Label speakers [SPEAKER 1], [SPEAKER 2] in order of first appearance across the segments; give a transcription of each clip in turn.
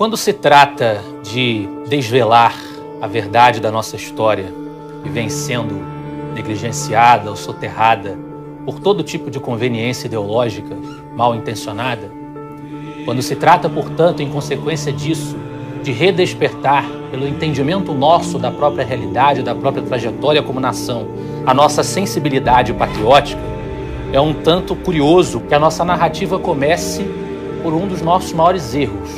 [SPEAKER 1] Quando se trata de desvelar a verdade da nossa história, que vem sendo negligenciada ou soterrada por todo tipo de conveniência ideológica mal intencionada, quando se trata, portanto, em consequência disso, de redespertar, pelo entendimento nosso da própria realidade, da própria trajetória como nação, a nossa sensibilidade patriótica, é um tanto curioso que a nossa narrativa comece por um dos nossos maiores erros,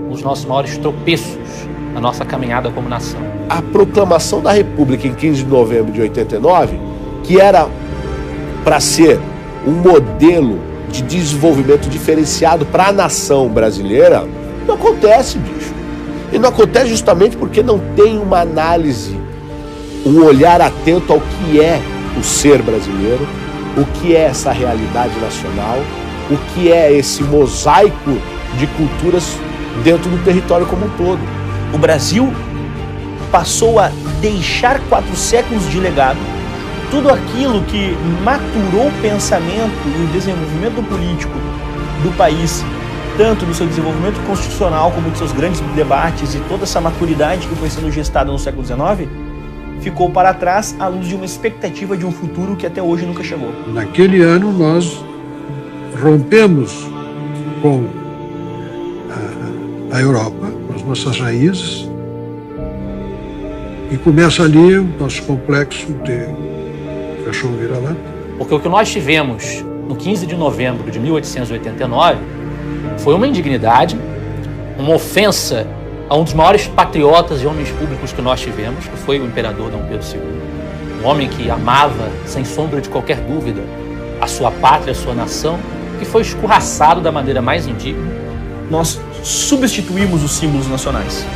[SPEAKER 1] um dos nossos maiores tropeços na nossa caminhada como nação.
[SPEAKER 2] A proclamação da República em 15 de novembro de 89, que era para ser um modelo de desenvolvimento diferenciado para a nação brasileira, não acontece, bicho. E não acontece justamente porque não tem uma análise, um olhar atento ao que é o ser brasileiro, o que é essa realidade nacional, o que é esse mosaico de culturas dentro do território como um todo.
[SPEAKER 3] O Brasil passou a deixar 4 séculos de legado, tudo aquilo que maturou o pensamento e o desenvolvimento político do país, tanto no seu desenvolvimento constitucional como nos seus grandes debates e toda essa maturidade que foi sendo gestada no século XIX, ficou para trás à luz de uma expectativa de um futuro que até hoje nunca chegou.
[SPEAKER 4] Naquele ano nós rompemos com a Europa, com as nossas raízes, e começa ali o nosso complexo de cachorro vira-lata.
[SPEAKER 1] Porque o que nós tivemos no 15 de novembro de 1889 foi uma indignidade, uma ofensa a um dos maiores patriotas e homens públicos que nós tivemos, que foi o imperador Dom Pedro II. Um homem que amava, sem sombra de qualquer dúvida, a sua pátria, a sua nação, que foi escorraçado da maneira mais indigna.
[SPEAKER 3] Nós substituímos os símbolos nacionais.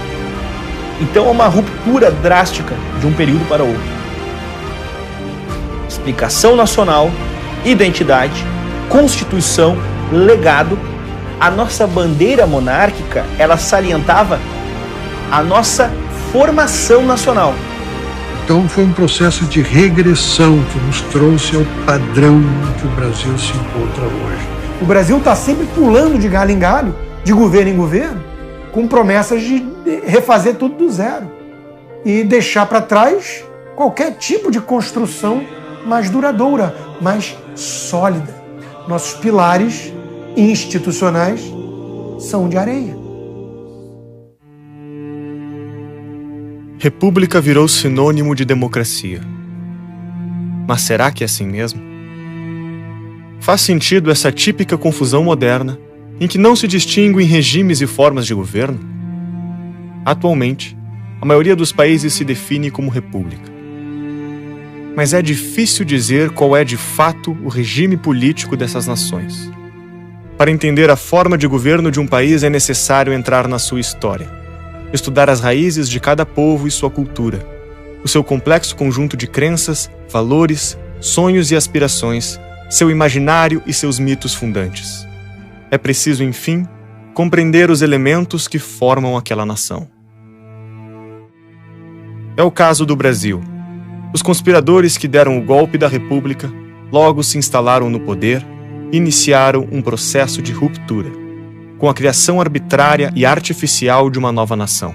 [SPEAKER 3] Então é uma ruptura drástica de um período para outro. Explicação nacional, identidade, constituição, legado. A nossa bandeira monárquica, ela salientava a nossa formação nacional.
[SPEAKER 4] Então foi um processo de regressão que nos trouxe ao padrão que o Brasil se encontra hoje.
[SPEAKER 5] O Brasil está sempre pulando de galho em galho, de governo em governo, com promessas de refazer tudo do zero e deixar para trás qualquer tipo de construção mais duradoura, mais sólida. Nossos pilares institucionais são de areia.
[SPEAKER 6] República virou sinônimo de democracia. Mas será que é assim mesmo? Faz sentido essa típica confusão moderna em que não se distinguem regimes e formas de governo? Atualmente, a maioria dos países se define como república. Mas é difícil dizer qual é de fato o regime político dessas nações. Para entender a forma de governo de um país é necessário entrar na sua história, estudar as raízes de cada povo e sua cultura, o seu complexo conjunto de crenças, valores, sonhos e aspirações, seu imaginário e seus mitos fundantes. É preciso, enfim, compreender os elementos que formam aquela nação. É o caso do Brasil. Os conspiradores que deram o golpe da República logo se instalaram no poder e iniciaram um processo de ruptura, com a criação arbitrária e artificial de uma nova nação.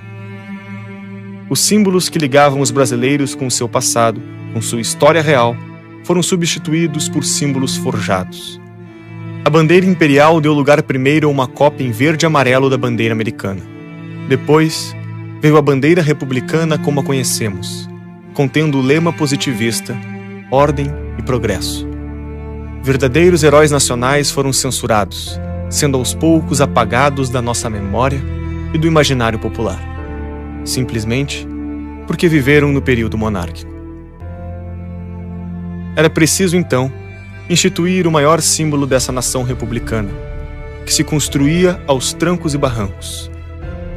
[SPEAKER 6] Os símbolos que ligavam os brasileiros com seu passado, com sua história real, foram substituídos por símbolos forjados. A bandeira imperial deu lugar primeiro a uma cópia em verde e amarelo da bandeira americana. Depois, veio a bandeira republicana como a conhecemos, contendo o lema positivista, ordem e progresso. Verdadeiros heróis nacionais foram censurados, sendo aos poucos apagados da nossa memória e do imaginário popular, simplesmente porque viveram no período monárquico. Era preciso, então, instituir o maior símbolo dessa nação republicana, que se construía aos trancos e barrancos.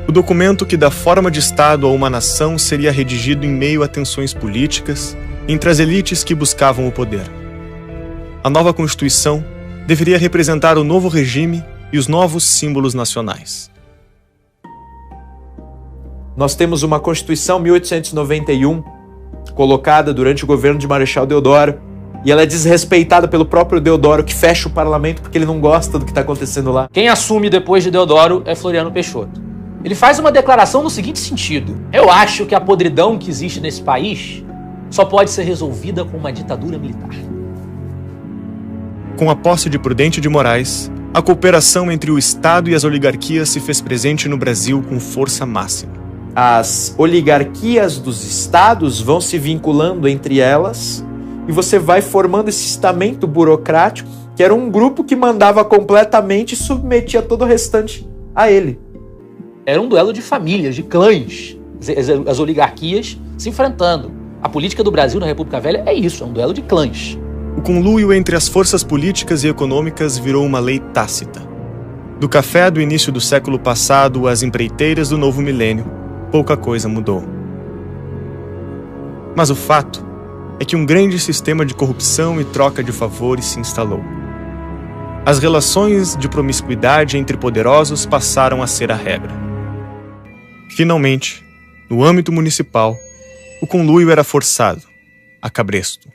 [SPEAKER 6] O documento que dá forma de Estado a uma nação seria redigido em meio a tensões políticas entre as elites que buscavam o poder. A nova Constituição deveria representar o novo regime e os novos símbolos nacionais.
[SPEAKER 7] Nós temos uma Constituição 1891, colocada durante o governo de Marechal Deodoro, e ela é desrespeitada pelo próprio Deodoro, que fecha o parlamento porque ele não gosta do que está acontecendo lá.
[SPEAKER 1] Quem assume depois de Deodoro é Floriano Peixoto. Ele faz uma declaração no seguinte sentido: eu acho que a podridão que existe nesse país só pode ser resolvida com uma ditadura militar.
[SPEAKER 6] Com a posse de Prudente de Moraes, a cooperação entre o Estado e as oligarquias se fez presente no Brasil com força máxima.
[SPEAKER 7] As oligarquias dos estados vão se vinculando entre elas e você vai formando esse estamento burocrático, que era um grupo que mandava completamente e submetia todo o restante a ele.
[SPEAKER 1] Era um duelo de famílias, de clãs, as oligarquias se enfrentando. A política do Brasil na República Velha é isso, é um duelo de clãs.
[SPEAKER 6] O conluio entre as forças políticas e econômicas virou uma lei tácita. Do café do início do século passado às empreiteiras do novo milênio, pouca coisa mudou. Mas o fato é que um grande sistema de corrupção e troca de favores se instalou. As relações de promiscuidade entre poderosos passaram a ser a regra. Finalmente, no âmbito municipal, o conluio era forçado, a cabresto.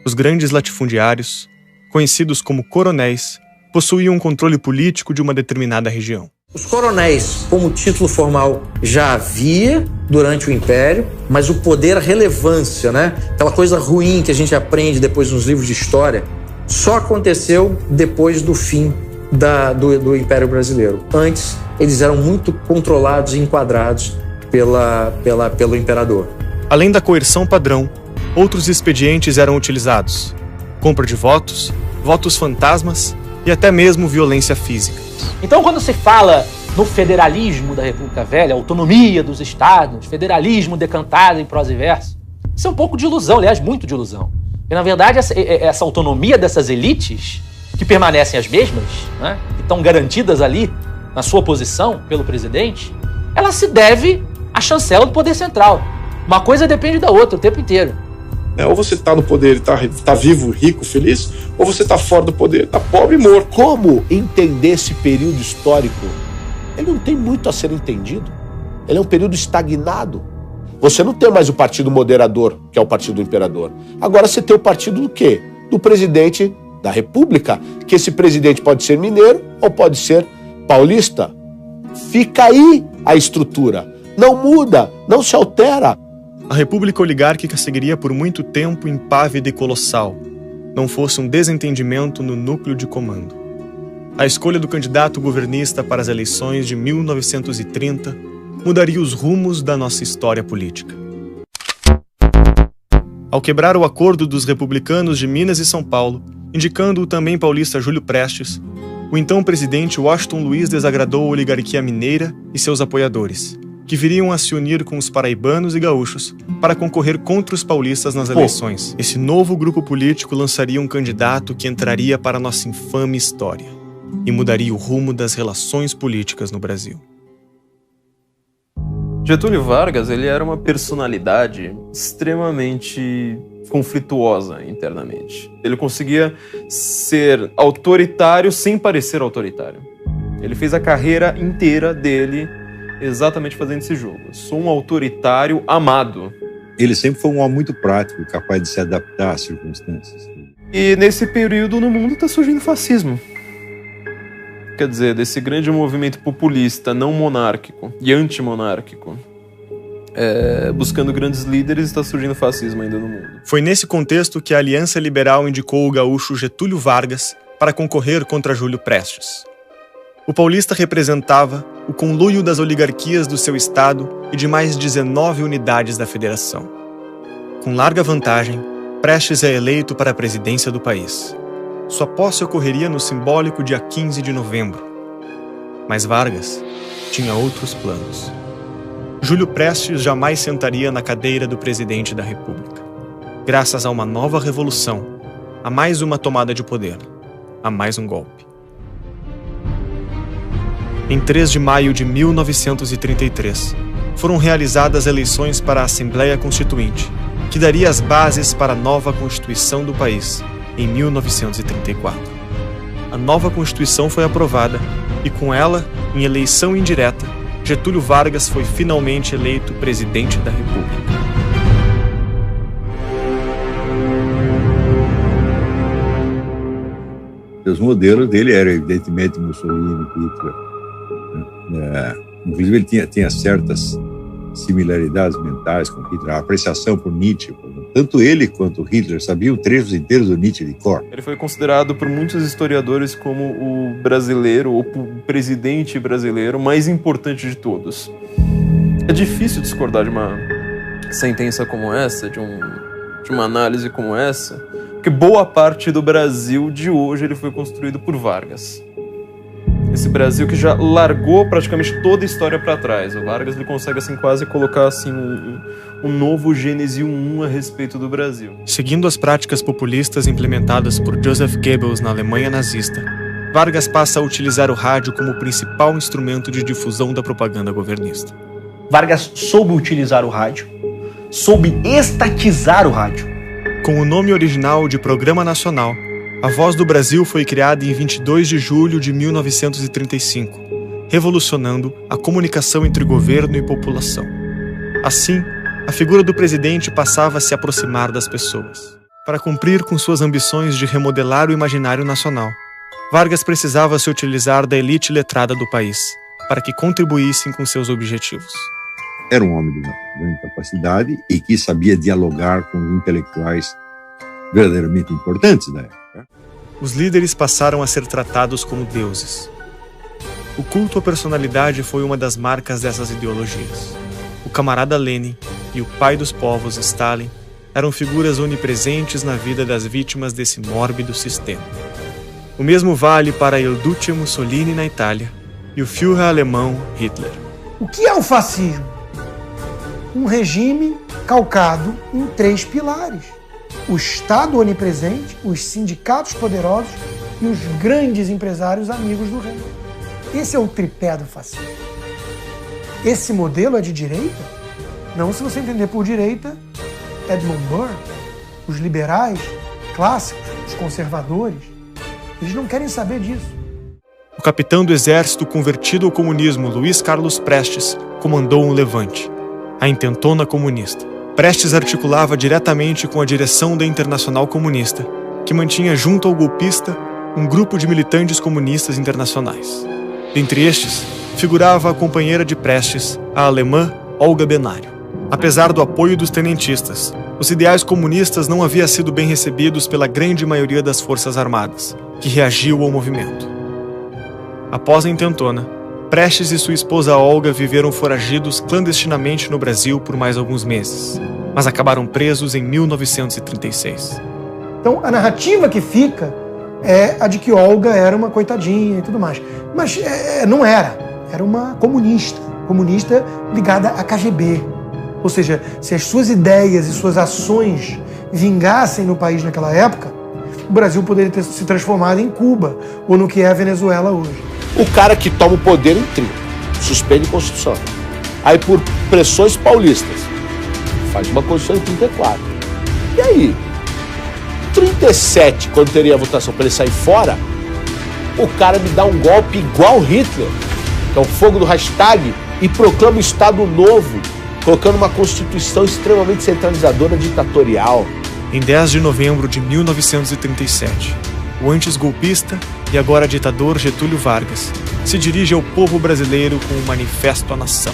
[SPEAKER 6] Os grandes latifundiários, conhecidos como coronéis, possuíam um controle político de uma determinada região.
[SPEAKER 8] Os coronéis, como título formal, já havia durante o Império, mas o poder, a relevância, né? Aquela coisa ruim que a gente aprende depois nos livros de história, só aconteceu depois do fim do Império Brasileiro. Antes, eles eram muito controlados e enquadrados pelo imperador.
[SPEAKER 6] Além da coerção padrão, outros expedientes eram utilizados: compra de votos, votos fantasmas e até mesmo violência física.
[SPEAKER 1] Então, quando se fala no federalismo da República Velha, autonomia dos estados, federalismo decantado em prosa e verso, isso é um pouco de ilusão, aliás, muito de ilusão. Porque, na verdade, essa autonomia dessas elites, que permanecem as mesmas, né, que estão garantidas ali na sua posição pelo presidente, ela se deve à chancela do poder central. Uma coisa depende da outra o tempo inteiro.
[SPEAKER 9] Ou você está no poder e tá vivo, rico, feliz, ou você está fora do poder, tá pobre e morto.
[SPEAKER 2] Como entender esse período histórico? Ele não tem muito a ser entendido. Ele é um período estagnado. Você não tem mais o partido moderador, que é o partido do imperador. Agora você tem o partido do quê? Do presidente da República, que esse presidente pode ser mineiro ou pode ser paulista. Fica aí a estrutura. Não muda, não se altera.
[SPEAKER 6] A República Oligárquica seguiria por muito tempo impávida e colossal, não fosse um desentendimento no núcleo de comando. A escolha do candidato governista para as eleições de 1930 mudaria os rumos da nossa história política. Ao quebrar o acordo dos republicanos de Minas e São Paulo, indicando o também paulista Júlio Prestes, o então presidente Washington Luiz desagradou a oligarquia mineira e seus apoiadores, que viriam a se unir com os paraibanos e gaúchos para concorrer contra os paulistas nas eleições. Esse novo grupo político lançaria um candidato que entraria para a nossa infame história e mudaria o rumo das relações políticas no Brasil.
[SPEAKER 10] Getúlio Vargas, ele era uma personalidade extremamente conflituosa internamente. Ele conseguia ser autoritário sem parecer autoritário. Ele fez a carreira inteira dele exatamente fazendo esse jogo. Sou um autoritário amado.
[SPEAKER 11] Ele sempre foi um homem muito prático, capaz de se adaptar às circunstâncias.
[SPEAKER 10] E nesse período no mundo está surgindo o fascismo. Quer dizer, desse grande movimento populista, não monárquico e antimonárquico, buscando grandes líderes, está surgindo o fascismo ainda no mundo.
[SPEAKER 6] Foi nesse contexto que a Aliança Liberal indicou o gaúcho Getúlio Vargas para concorrer contra Júlio Prestes. O paulista representava o conluio das oligarquias do seu estado e de mais 19 unidades da federação. Com larga vantagem, Prestes é eleito para a presidência do país. Sua posse ocorreria no simbólico dia 15 de novembro. Mas Vargas tinha outros planos. Júlio Prestes jamais sentaria na cadeira do presidente da República. Graças a uma nova revolução, a mais uma tomada de poder, a mais um golpe. Em 3 de maio de 1933, foram realizadas eleições para a Assembleia Constituinte, que daria as bases para a nova Constituição do país, em 1934. A nova Constituição foi aprovada e, com ela, em eleição indireta, Getúlio Vargas foi finalmente eleito presidente da República.
[SPEAKER 11] Os modelos dele eram, evidentemente, Mussolini, Hitler. Inclusive, ele tinha certas similaridades mentais com Hitler, a apreciação por Nietzsche. Tanto ele quanto Hitler sabiam trechos inteiros do Nietzsche de cor.
[SPEAKER 10] Ele foi considerado por muitos historiadores como o brasileiro, ou o presidente brasileiro mais importante de todos. É difícil discordar de uma sentença como essa, de uma análise como essa, porque boa parte do Brasil de hoje ele foi construído por Vargas. Esse Brasil que já largou praticamente toda a história para trás. O Vargas ele consegue assim quase colocar assim um novo Gênese 1 a respeito do Brasil.
[SPEAKER 6] Seguindo as práticas populistas implementadas por Joseph Goebbels na Alemanha nazista, Vargas passa a utilizar o rádio como principal instrumento de difusão da propaganda governista.
[SPEAKER 3] Vargas soube utilizar o rádio, soube estatizar o rádio.
[SPEAKER 6] Com o nome original de Programa Nacional, a Voz do Brasil foi criada em 22 de julho de 1935, revolucionando a comunicação entre governo e população. Assim, a figura do presidente passava a se aproximar das pessoas. Para cumprir com suas ambições de remodelar o imaginário nacional, Vargas precisava se utilizar da elite letrada do país, para que contribuíssem com seus objetivos.
[SPEAKER 11] Era um homem de uma grande capacidade e que sabia dialogar com os intelectuais verdadeiramente importantes da época.
[SPEAKER 6] Os líderes passaram a ser tratados como deuses. O culto à personalidade foi uma das marcas dessas ideologias. O camarada Lenin e o pai dos povos, Stalin, eram figuras onipresentes na vida das vítimas desse mórbido sistema. O mesmo vale para Il Duce Mussolini na Itália e o Führer alemão Hitler.
[SPEAKER 5] O que é o fascismo? Um regime calcado em 3 pilares: o Estado onipresente, os sindicatos poderosos e os grandes empresários amigos do rei. Esse é o tripé do fascismo. Esse modelo é de direita? Não, se você entender por direita, Edmund Burke, os liberais clássicos, os conservadores, eles não querem saber disso.
[SPEAKER 6] O capitão do exército convertido ao comunismo, Luiz Carlos Prestes, comandou um levante, a Intentona Comunista. Prestes articulava diretamente com a direção da Internacional Comunista, que mantinha junto ao golpista um grupo de militantes comunistas internacionais. Dentre estes, figurava a companheira de Prestes, a alemã Olga Benário. Apesar do apoio dos tenentistas, os ideais comunistas não haviam sido bem recebidos pela grande maioria das forças armadas, que reagiu ao movimento. Após a Intentona, Prestes e sua esposa Olga viveram foragidos clandestinamente no Brasil por mais alguns meses, mas acabaram presos em 1936.
[SPEAKER 5] Então, a narrativa que fica é a de que Olga era uma coitadinha e tudo mais. Mas não era. Era uma comunista ligada à KGB. Ou seja, se as suas ideias e suas ações vingassem no país naquela época, o Brasil poderia ter se transformado em Cuba, ou no que é a Venezuela hoje.
[SPEAKER 2] O cara que toma o poder em 30, suspende a Constituição. Aí, por pressões paulistas, faz uma Constituição em 34. E aí, 37, quando teria a votação para ele sair fora, o cara me dá um golpe igual Hitler, que é o fogo do hashtag, e proclama um Estado novo, colocando uma Constituição extremamente centralizadora, ditatorial.
[SPEAKER 6] Em 10 de novembro de 1937, o antes golpista e agora ditador Getúlio Vargas se dirige ao povo brasileiro com um manifesto à nação,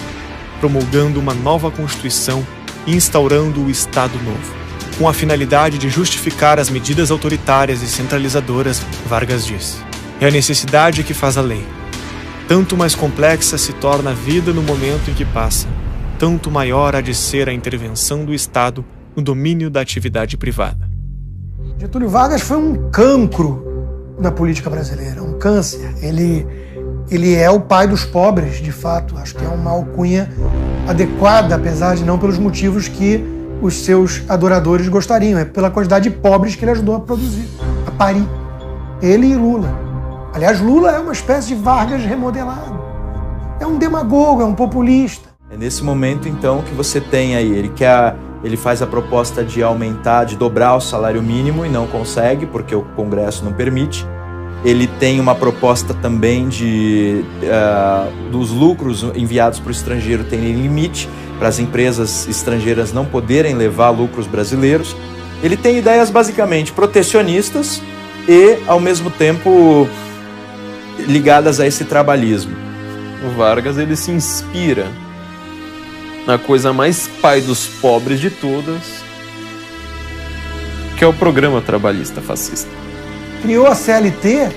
[SPEAKER 6] promulgando uma nova Constituição e instaurando o Estado Novo. Com a finalidade de justificar as medidas autoritárias e centralizadoras, Vargas disse: é a necessidade que faz a lei. Tanto mais complexa se torna a vida no momento em que passa, tanto maior há de ser a intervenção do Estado no domínio da atividade privada.
[SPEAKER 5] Getúlio Vargas foi um cancro da política brasileira, um câncer. Ele é o pai dos pobres, de fato. Acho que é uma alcunha adequada, apesar de não pelos motivos que os seus adoradores gostariam. É pela quantidade de pobres que ele ajudou a produzir, a parir. Ele e Lula. Aliás, Lula é uma espécie de Vargas remodelado. É um demagogo, é um populista.
[SPEAKER 7] É nesse momento, então, que você tem aí, ele faz a proposta de aumentar, de dobrar o salário mínimo e não consegue, porque o Congresso não permite. Ele tem uma proposta também dos lucros enviados para o estrangeiro terem limite, para as empresas estrangeiras não poderem levar lucros brasileiros. Ele tem ideias basicamente protecionistas e, ao mesmo tempo, ligadas a esse trabalhismo.
[SPEAKER 10] o Vargas ele se inspira na coisa mais pai dos pobres de todas, que é o programa trabalhista fascista.
[SPEAKER 5] Criou a CLT,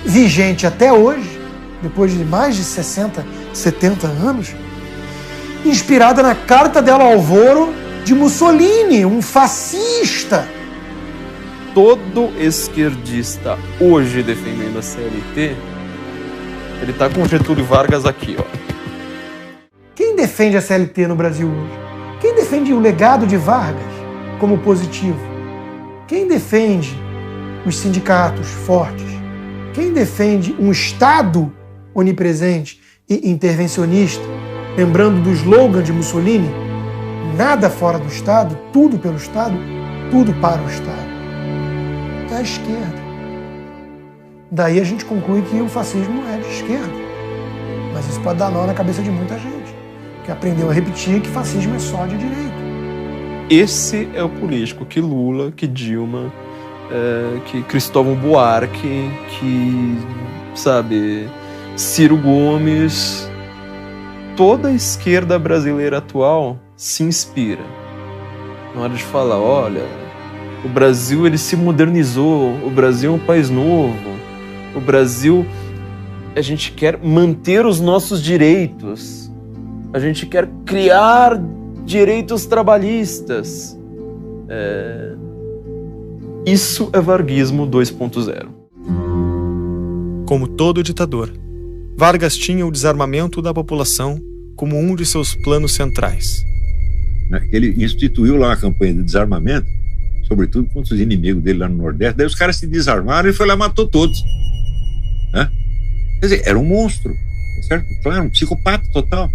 [SPEAKER 5] vigente até hoje, depois de mais de 60, 70 anos, inspirada na Carta del Alvoro de Mussolini, um fascista.
[SPEAKER 10] Todo esquerdista hoje defendendo a CLT, ele tá com Getúlio Vargas aqui, ó.
[SPEAKER 5] Quem defende a CLT no Brasil hoje? Quem defende o legado de Vargas como positivo? Quem defende os sindicatos fortes? Quem defende um Estado onipresente e intervencionista? Lembrando do slogan de Mussolini, nada fora do Estado, tudo pelo Estado, tudo para o Estado. É a esquerda. Daí a gente conclui que o fascismo é de esquerda. Mas isso pode dar nó na cabeça de muita gente, que aprendeu a repetir que fascismo é só de direita.
[SPEAKER 10] Esse é o político que Lula, que Dilma, que Cristóvão Buarque, que, sabe, Ciro Gomes, toda a esquerda brasileira atual se inspira. Na hora de falar, olha, o Brasil ele se modernizou, o Brasil é um país novo, o Brasil, a gente quer manter os nossos direitos, a gente quer criar direitos trabalhistas. Isso é varguismo 2.0.
[SPEAKER 6] Como todo ditador, Vargas tinha o desarmamento da população como um de seus planos centrais.
[SPEAKER 11] Ele instituiu lá uma campanha de desarmamento, sobretudo contra os inimigos dele lá no Nordeste. Daí os caras se desarmaram e ele foi lá e matou todos. Né? Quer dizer, era um monstro, certo? Claro, um psicopata total.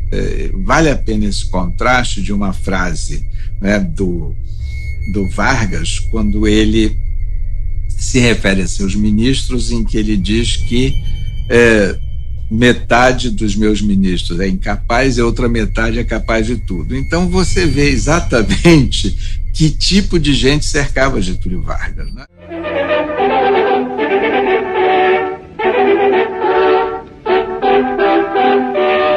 [SPEAKER 12] Vale a pena esse contraste de uma frase, né, do Vargas, quando ele se refere a seus ministros, em que ele diz que metade dos meus ministros é incapaz e a outra metade é capaz de tudo. Então você vê exatamente que tipo de gente cercava Getúlio Vargas, né?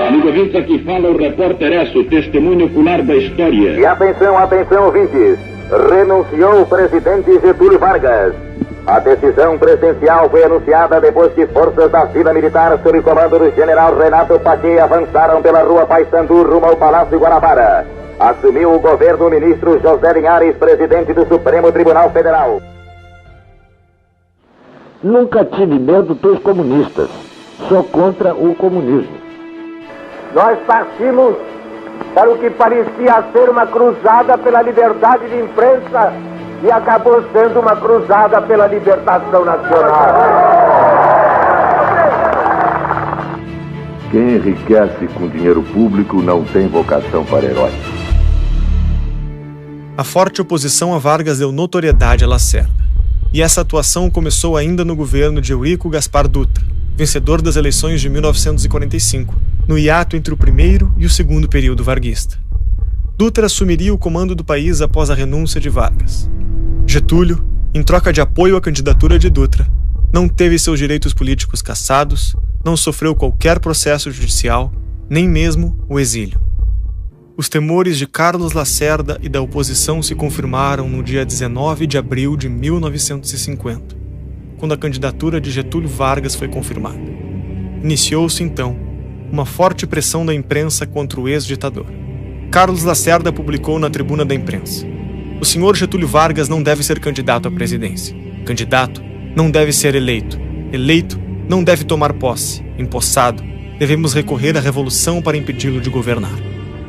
[SPEAKER 13] Amigo ouvinte, aqui fala o repórter Esso, testemunho ocular da história.
[SPEAKER 14] E atenção, atenção, ouvintes. Renunciou o presidente Getúlio Vargas. A decisão presidencial foi anunciada depois que forças da Vila Militar, sob comando do general Renato Paquet, avançaram pela rua Paissandu rumo ao Palácio Guanabara. Assumiu o governo o ministro José Linhares, presidente do Supremo Tribunal Federal.
[SPEAKER 15] Nunca tive medo dos comunistas. Sou contra o comunismo.
[SPEAKER 16] Nós partimos para o que parecia ser uma cruzada pela liberdade de imprensa e acabou sendo uma cruzada pela libertação nacional.
[SPEAKER 15] Quem enriquece com dinheiro público não tem vocação para herói.
[SPEAKER 6] A forte oposição a Vargas deu notoriedade a Lacerda. E essa atuação começou ainda no governo de Eurico Gaspar Dutra, vencedor das eleições de 1945, no hiato entre o primeiro e o segundo período varguista. Dutra assumiria o comando do país após a renúncia de Vargas. Getúlio, em troca de apoio à candidatura de Dutra, não teve seus direitos políticos cassados, não sofreu qualquer processo judicial, nem mesmo o exílio. Os temores de Carlos Lacerda e da oposição se confirmaram no dia 19 de abril de 1950, quando a candidatura de Getúlio Vargas foi confirmada. Iniciou-se, então, uma forte pressão da imprensa contra o ex-ditador. Carlos Lacerda publicou na Tribuna da Imprensa: o senhor Getúlio Vargas não deve ser candidato à presidência. Candidato não deve ser eleito. Eleito não deve tomar posse. Empossado, devemos recorrer à revolução para impedi-lo de governar.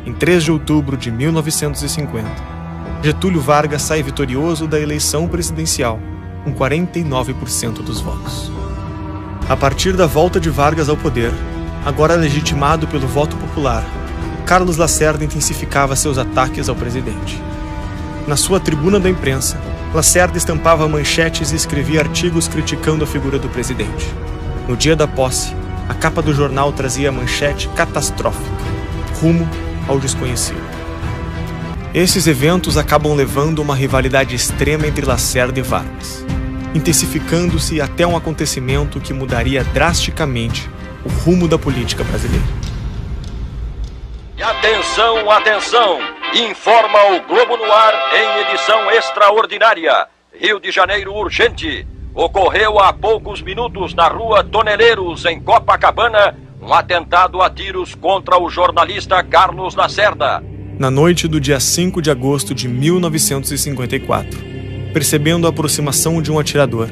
[SPEAKER 6] Em 3 de outubro de 1950, Getúlio Vargas sai vitorioso da eleição presidencial, com 49% dos votos. A partir da volta de Vargas ao poder, agora legitimado pelo voto popular, Carlos Lacerda intensificava seus ataques ao presidente. Na sua Tribuna da Imprensa, Lacerda estampava manchetes e escrevia artigos criticando a figura do presidente. No dia da posse, a capa do jornal trazia a manchete catastrófica: rumo ao desconhecido. Esses eventos acabam levando a uma rivalidade extrema entre Lacerda e Vargas, intensificando-se até um acontecimento que mudaria drasticamente o rumo da política brasileira.
[SPEAKER 17] E atenção, atenção! Informa o Globo no Ar em edição extraordinária. Rio de Janeiro urgente. Ocorreu há poucos minutos na rua Toneleiros, em Copacabana, um atentado a tiros contra o jornalista Carlos Lacerda.
[SPEAKER 6] Na noite do dia 5 de agosto de 1954, percebendo a aproximação de um atirador,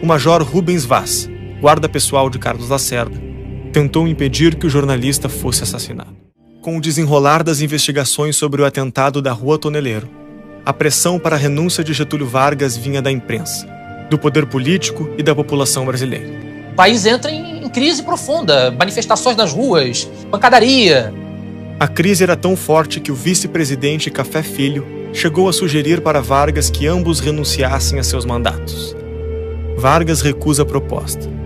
[SPEAKER 6] o major Rubens Vaz, guarda pessoal de Carlos Lacerda, tentou impedir que o jornalista fosse assassinado. Com o desenrolar das investigações sobre o atentado da Rua Toneleiro, a pressão para a renúncia de Getúlio Vargas vinha da imprensa, do poder político e da população brasileira.
[SPEAKER 1] O país entra em crise profunda, manifestações nas ruas, pancadaria.
[SPEAKER 6] A crise era tão forte que o vice-presidente Café Filho chegou a sugerir para Vargas que ambos renunciassem a seus mandatos. Vargas recusa a proposta.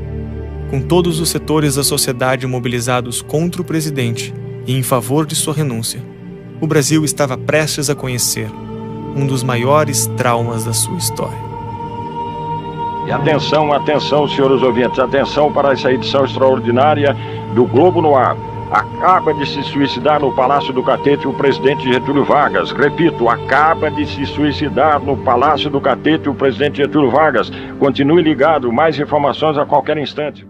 [SPEAKER 6] Com todos os setores da sociedade mobilizados contra o presidente e em favor de sua renúncia, o Brasil estava prestes a conhecer um dos maiores traumas da sua história.
[SPEAKER 13] E atenção, atenção, senhores ouvintes, atenção para essa edição extraordinária do Globo no Ar. Acaba de se suicidar no Palácio do Catete o presidente Getúlio Vargas. Repito, acaba de se suicidar no Palácio do Catete o presidente Getúlio Vargas. Continue ligado, mais informações a qualquer instante.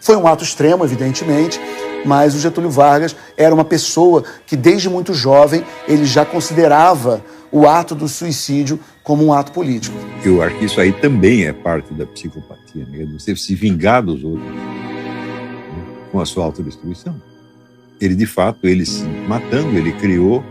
[SPEAKER 18] Foi um ato extremo, evidentemente, mas o Getúlio Vargas era uma pessoa que desde muito jovem ele já considerava o ato do suicídio como um ato político.
[SPEAKER 11] Eu acho que isso aí também é parte da psicopatia, né? Você se vingar dos outros, né? Com a sua autodestruição. Ele, de fato, ele se matando, ele criou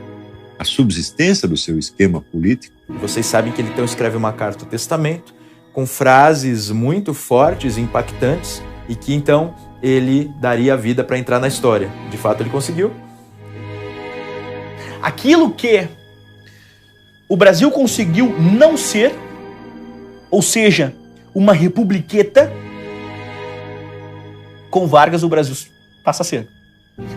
[SPEAKER 11] a subsistência do seu esquema político.
[SPEAKER 7] Vocês sabem que ele então escreve uma carta ao testamento com frases muito fortes e impactantes e que então ele daria a vida para entrar na história. De fato, ele conseguiu.
[SPEAKER 3] Aquilo que o Brasil conseguiu não ser, ou seja, uma republiqueta, com Vargas o Brasil passa a ser.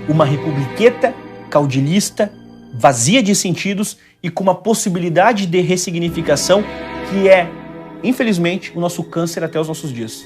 [SPEAKER 3] Uma republiqueta caudilhista, vazia de sentidos e com uma possibilidade de ressignificação que é, infelizmente, o nosso câncer até os nossos dias.